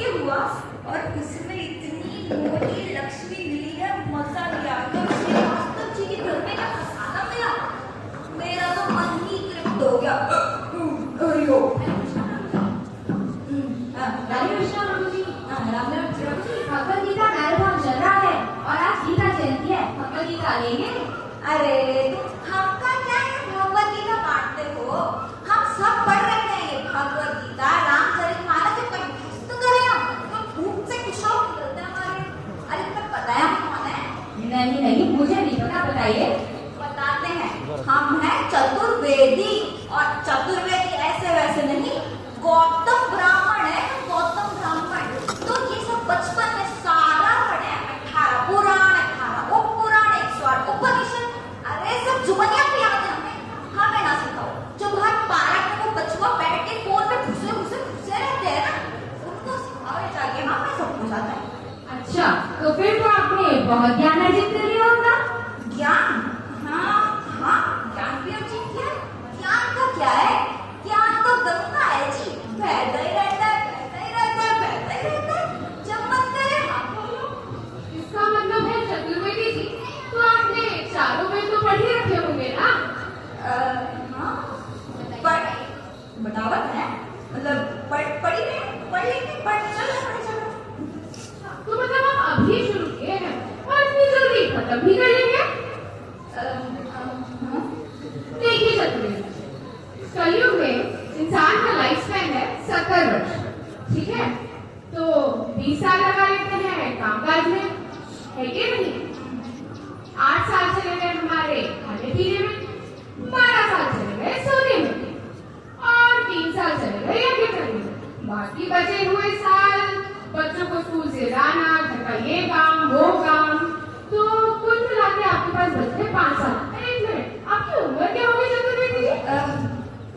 यज्ञ हुआ और उसमें इतनी मोटी लक्ष्मी मिली है, मजा लिया। तो श्रीवास्तव जी के घर में क्या खाना मिला, मेरा तो मन ही तृप्त हो गया। भगवद गीता कार्यक्रम चल रहा है और आज गीता जयंती है, भगवद गीता लेंगे। अरे तुम हमका क्या है, भगवद गीता बांटते हो? हम सब पढ़ रहे हैं ये भगवद गीता, रामचरितमानस से कंठस्थ करें हम, तो भूख से कुशल निकलते हमारे। अरे तुम्हें पता है हम कौन है? नहीं नहीं, मुझे नहीं पता, बताइए। बताते हैं, हम हैं चतुर्वेदी। और चतुर्वेदी ऐसे वैसे नहीं, गौतम ब्राह्मण है, गौतम ब्राह्मण। तो ये सब बचपन में सारा पढ़े, 18 पुराण, 18 उपपुराण, 108 उपनिषद। अरे सब जुबानियां भी याद है हमें ना सिखाओ। जो बाहर पार्क में वो बचवा बैठ के फोन में घुसे रहते हैं ना, उनको सिखाओ जाके। हाँ, मैं सब कुछ आता है। अच्छा, तो फिर तो आपने बहुत ज्ञान अर्जित कर लिया होगा। ज्ञान? हाँ, ज्ञान भी अर्जित किया है। ज्ञान का क्या है? ज्ञान तो गंगा है जी, बहता ही रहता है, बहता ही रहता है, बहता ही रहता है। जब मन करे हम बोलो। इसका मतलब है चतुर्वेदी जी, तो आपने चारों वेद तो पढ़ ही रखे होंगे ना? हाँ, बतावत है, मतलब पढ़ लेंगे, चलो। तो मतलब आप अभी शुरू किए हैं और इतनी जल्दी खत्म भी कर लेंगे? देखिए चतुर्वेदी, कलयुग में इंसान का लाइफ स्पैन है 70 वर्ष, ठीक है? तो 20 साल लगा लेते हैं कामकाज में, है कि नहीं? 8 साल चले गए हमारे खाने पीने में, 12 साल चले गए सोने में, और 3 साल चले गए यज्ञ करने में। बाकी बचे हुए साल बच्चों को स्कूल से लाना, घर का ये काम वो काम, तो कुल मिला के आपके पास बचते 5 साल। एक मिनट, आपकी उम्र क्या होगी चतुर्वेदी जी?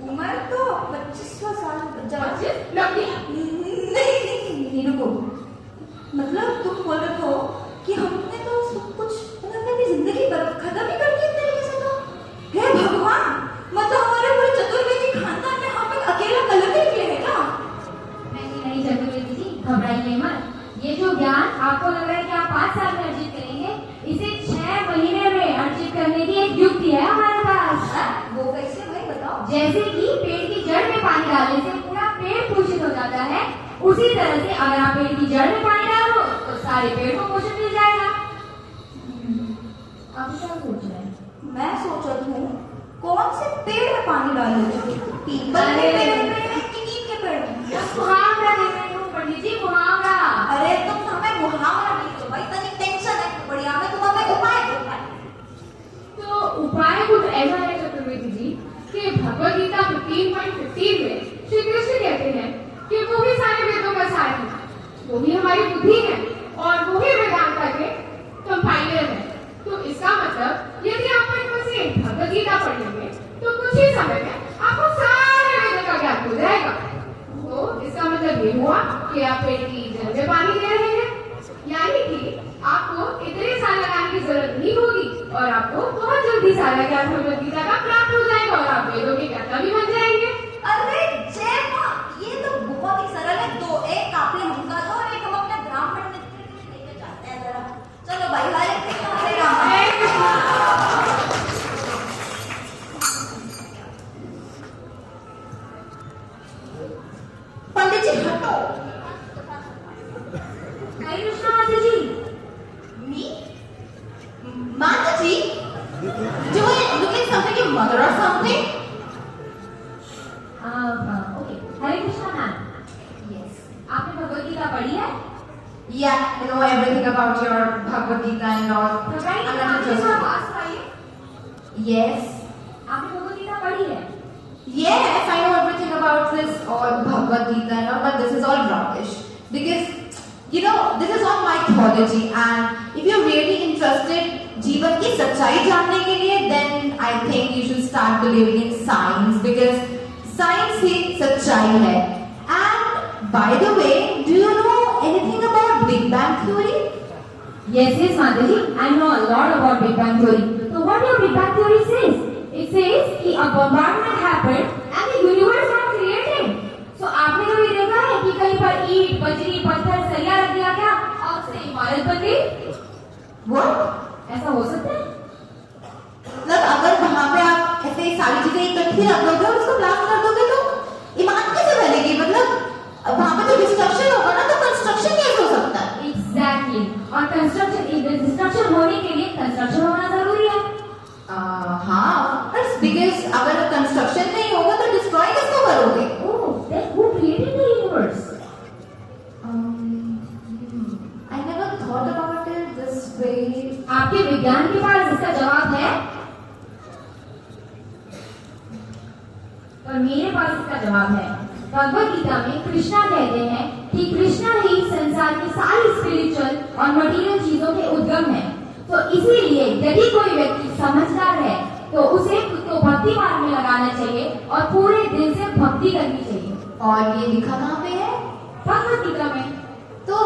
उम्र तो 25वां साल। 25? लंबी? नहीं, रुको। मतलब तुम बोल रहे हो कि हमने तो सब कुछ, मतलब अपनी जिंदगी खत्म ही कर दी एक तरीके से। तो हे भगवान, मतलब हमारे पूरे चतुर्वेदी खानदान में हम एक अकेला कलंक निकले हैं क्या? नहीं चतुर्वेदी जी, घबराइए मत। ये जो ज्ञान आपको लग रहा है कि आप 5 साल में अर्जित करेंगे, इसे 6 महीने में अर्जित करने की एक युक्ति है हमारे पास। वो कैसे भाई, बताओ। जैसे कि पेड़ की जड़ में पानी डालने से पूरा पेड़ पोषित हो जाता है, उसी तरह से अगर आप पेड़ की जड़ में पानी डालो तो सारे पेड़ को पोषण मिल जाएगा। आप क्या सोच रहे हैं? मैं सोच रही हूँ कौन से पेड़ में पानी डालूं, पीपल के पेड़ में कि नीम के पेड़ में? मुहावरा दे रही हूँ पंडित जी, मुहावरा। अरे तुम हमें मुहावरा नहीं दो भाई, तनिक टेंशन है बढ़िया में, तुम हमें उपाय दो। तो उपाय कुछ ऐसा है चतुर्वेदी जी कि भगवद गीता 15.15 में श्री कृष्ण कहते हैं कि वो भी सारे वेदों का सार है, वो भी हमारी बुद्धि है और वो ही वेदांता के कंपाइलर है। तो इसका मतलब यदि आप इनमें से भगवद गीता पढ़ लेंगे तो कुछ ही समय में आपको सारे वेदों का ज्ञान हो जाएगा। तो इसका मतलब ये हुआ कि आप पेड़ की जड़ में पानी दे रहे हैं, यानी कि आपको इतने साल लगाने की जरूरत नहीं होगी और आपको बहुत जल्दी सारा ज्ञान भगवद गीता का प्राप्त हो जाएगा और आप वेदों के ज्ञाता भी बन जाएंगे। अरे जय माँ, ये तो बहुत ही सरल है। दो एक काफी हमका दो और एक हम अपने ब्राह्मण मित्र के लिए लेके जाते हैं जरा। चलो भाई, हरे कृष्ण हरे राम। पंडित जी हटो। हरे कृष्णा माता जी। Me? Mataji? Do I look like something your mother or something? Okay, Hare Krishna ma'am. Yes. आपने भगवद गीता पढ़ी है? Yeah, I know everything about your Bhagavad Gita and all. I'm not just. Yes. आपने भगवद गीता पढ़ी है? Yes, I know everything about this all Bhagavad Gita and all, but this is all rubbish. Because, you know, this is all mythology, and if you're really interested जीवन की सच्चाई जानने के लिए, then I think you should start believing in science, because science ही सच्चाई है. And by the way, do you know anything about Big Bang Theory? Yes, Mataji, I know a lot about Big Bang Theory. So what your Big Bang Theory says? It says कि a bombardment happened and the universe got created. So आपने कभी देखा है कि कहीं पर ईंट, बजरी, पत्थर What? ऐसा हो सकता है? मतलब अगर वहां पे आप ऐसे सारी चीजें इकट्ठी रख दोगे और उसको ब्लास्ट कर दोगे तो इमारत कैसे बनेगी? मतलब वहां पे तो डिस्ट्रक्शन होगा ना, तो कंस्ट्रक्शन कैसे हो सकता है? Exactly. और डिस्ट्रक्शन होने के लिए कंस्ट्रक्शन होना जरूरी है। हाँ, बिकॉज अगर कंस्ट्रक्शन नहीं होगा तो डिस्ट्रॉय कैसे करोगे? Oh, then who created the universe? I never thought about it this way. आपके विज्ञान के पास इसका जवाब है, और मेरे पास इसका जवाब है। भगवद गीता में कृष्णा कहते हैं कि कृष्णा ही संसार की सारी स्पिरिचुअल और मटेरियल चीजों के उद्गम है। तो इसीलिए यदि कोई व्यक्ति समझदार है तो उसे खुद को भक्ति मार्ग में लगाना चाहिए और पूरे दिल से भक्ति करनी चाहिए। और ये लिखा कहाँ पे है? भगवद गीता में। तो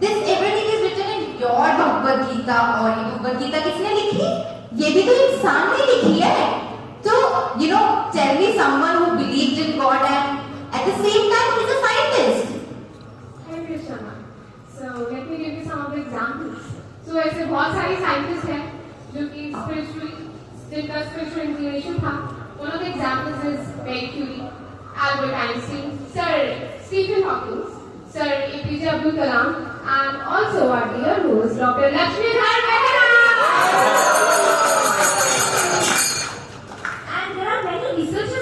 this everything is written in your Bhagavad Gita. और ये भगवद गीता किसने लिखी? ये भी तो इंसान ने लिखी है। तो you know, tell me someone who believed in God and at the same time he's a scientist. Hi Krishna. So let me give you some of the examples. So ऐसे बहुत सारे साइंटिस्ट हैं जो कि जिनका स्पिरिचुअल इंक्लिनेशन था। One of the examples is Marie Curie, Albert Einstein, Sir Stephen Hawking, Sir APJ Abdul Kalam, and also our dear host Dr. Lakshmidhar Mehra.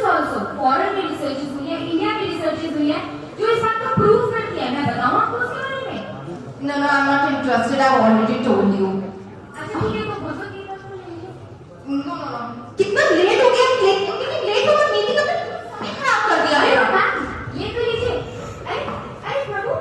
Also, foreign में researches हुई है, इंडिया में researches हुई है जो इस बात को प्रूव करती है। मैं बताऊं आपको उसके बारे में? No, I'm not interested. I've already told you. अच्छा ठीक है, तो भगवद गीता को ले लीजिए। No. कितना लेट हो गया? कितनी लेट हो गया? मीटिंग का समय खराब कर दिया है। ये तो लीजिए। अरे प्रभु,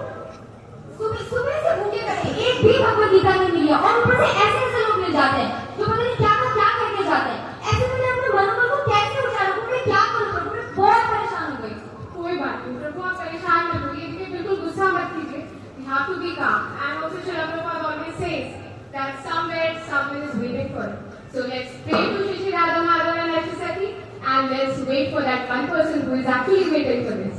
सुबह से भूखे बैठे, एक भी भगवद गीता नहीं मिली है और ऊपर से ऐसे लोग मिल जाते हैं जो पता नहीं क्या करके जाते हैं। ऐसे में अपने मनोबल को कैसे उठाऊं? मैं क्या करूं? मैं बहुत परेशान हो गई। कोई बात नहीं प्रभु, आप परेशान मत होइए, बिल्कुल गुस्सा मत कीजिए। We have to be calm. And also Srila Prabhupada always says that somewhere someone is waiting for it. So let's pray to Shri Shri Radha Madhav and Lakshmi Sati, and let's wait for that one person who is actually waiting for this.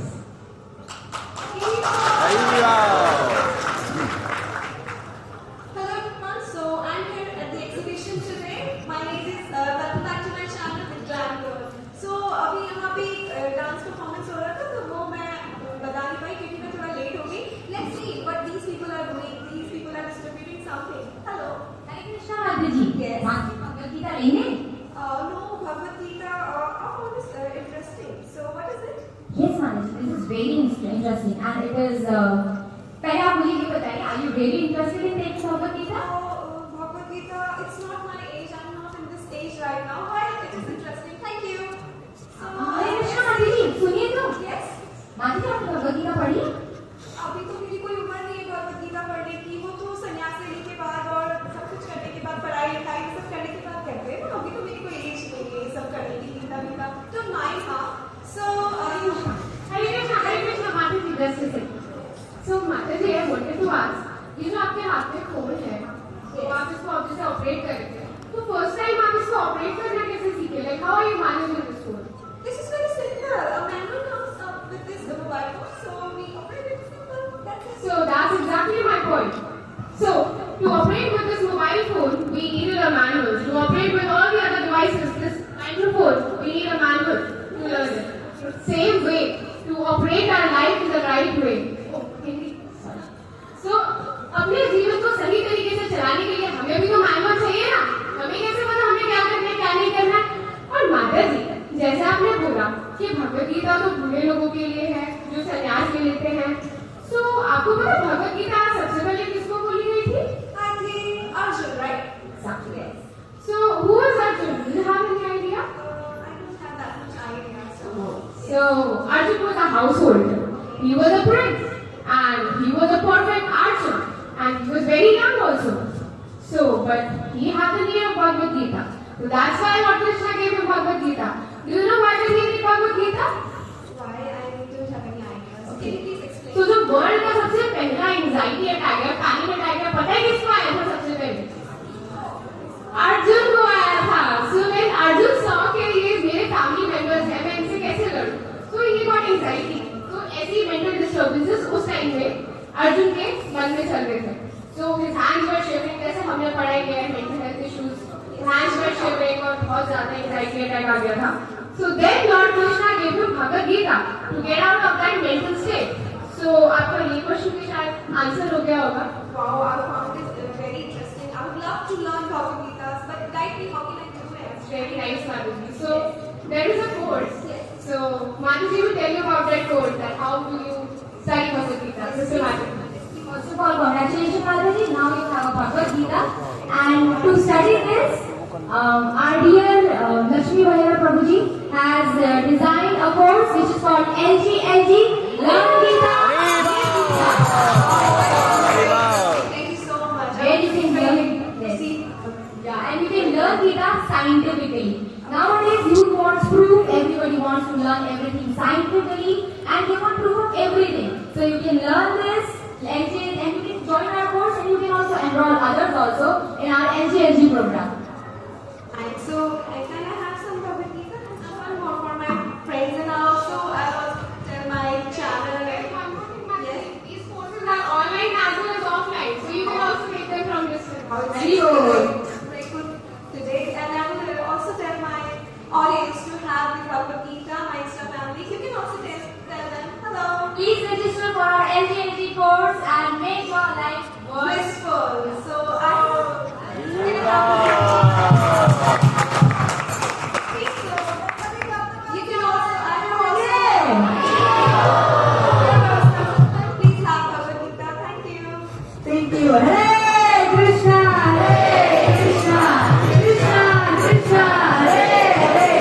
Hello everyone, so I'm here at the exhibition today. My name is welcome back to my channel with Glam Girl. So अभी यहाँ पे dance performance हो रहा था तो वो मैं बता नहीं पाई क्योंकि मैं थोड़ा लेट हो गई. Let's see what these people are doing. These people are distributing something. Hello. हरे कृष्णा माता जी। Yes. माता भगवद गीता लेंगे? No, Bhagavad Gita. Oh, this is interesting. So what is it? Yes, Manaji, this is very interesting and it is. पहले आप मुझे ये बताइए, are you really interested in taking Bhagavad Gita? Bhagavad Gita. It's not my age. I'm not in this age right now. Hi, it is interesting. Thank you. हरे कृष्णा माता जी, सुनिए तो। Yes. माता जी, आपने भगवद गीता पढ़ी है? अभी तो मेरी कोई उम्र नहीं है भगवद गीता पढ़ने की. वो तो सन्यास लेने के बाद और सब कुछ करने के बाद, पढ़ाई लिखाई सब करने के बाद कहते हैं ना. अभी तो मेरी कोई एज नहीं है ये सब करने की. गीता गीता तो नाइन. हाँ. So Hare Krishna, माता जी, just a second. So माता जी, I wanted to ask, ये जो आपके हाथ में फोन है, तो आप इसको अब जैसे ऑपरेट कर रहे थे, तो फर्स्ट टाइम आप इसको ऑपरेट करना कैसे सीखे? Like how are you managing this phone? this is very simple. A manual comes up with this mobile phone, so we operate it simple. That's it. So that's exactly my point. So to operate with this mobile phone, we needed a manual. To operate with all the other devices, this microphone, we need a manual to learn it. Same way, to operate our life in the right way. So अपने जीवन को सही तरीके से चलाने के लिए हमें भी तो मैनुअल चाहिए ना. हमें कैसे पता हमें क्या करना है क्या नहीं करना है? और माता जी, जैसे आपने बोला कि भगवद गीता तो बूढ़े लोगों के लिए है जो संन्यास ले लेते हैं. So आपको पता भगवद गीता सबसे पहले किसको बोली गई थी? I think Arjun, right? Exactly. Yes. So who was Arjun? Do you have any idea? I don't have that much idea. So Arjun was a householder. He was a prince, and he was a perfect archer, and he was very young also. So, but he had the need of Bhagavad Gita. So that's why Lord Krishna gave him Bhagavad Gita. Do you know why did he need Bhagavad Gita? Why? I don't have any idea. Can you please explain? So the world का सबसे पहला anxiety attack है, panic attack है, पता है किसको आया था सबसे पहले? अर्जुन को आया था. So when Arjun saw कि ये मेरे फैमिली मेंबर्स हैं, मैं इनसे कैसे लड़ूं? So he got anxiety. तो ऐसी मेंटल डिस्टर्बेंसेस उस टाइम में अर्जुन के मन में चल रहे थे. So his hands were shivering. जैसे हमने पढ़ाई किया है mental health issues. His hands were shivering और बहुत ज़्यादा anxiety attack आ गया था. So then Lord Krishna gave him Bhagavad Gita to get out of that mental state. So आपका ये क्वेश्चन भी शायद आंसर हो गया होगा. Wow, I found this very interesting. I would love to learn Bhagavad Gita, but guide me, how can I do it? Very nice, Madhuji. So there is a course. So Madhuji will tell you about that course, that how do you study Bhagavad Gita. Systematically. First of all, congratulations, Madhavi. Now you have a Bhagavad Gita. And to study this, our dear Lakshmi Vahera Prabhuji has designed a course which is called LGLG, Learn Gita. Thank you so much. Where you can learn this. Yeah, and you can learn Gita scientifically. Nowadays, youth wants proof. Everybody wants to learn everything scientifically, and they want proof of everything. So you can learn this, and you can join our course, and you can also enroll others also in our LGLG program. And so, can I have some Bhagavad Gita? One more for my friends, and also I will tell my channel. Yes. These courses are online as well as offline, so you can also take them from distance. Very good. Very good today, and I will also tell my audience to have the Bhagavad Gita, my Insta family. You can also tell them hello. Please register for our LGLG course and make your life Blissful. So I you can also please have Bhagavad Gita. Thank you. Thank you. Hare Krishna, Hare Krishna, Krishna Krishna, Hare Hare,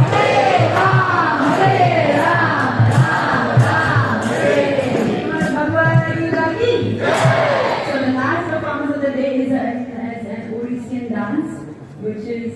Hare Ram, Ram Ram, Hare Bhagavad Gita ki. So the last performance of the day is an Odissean dance, which is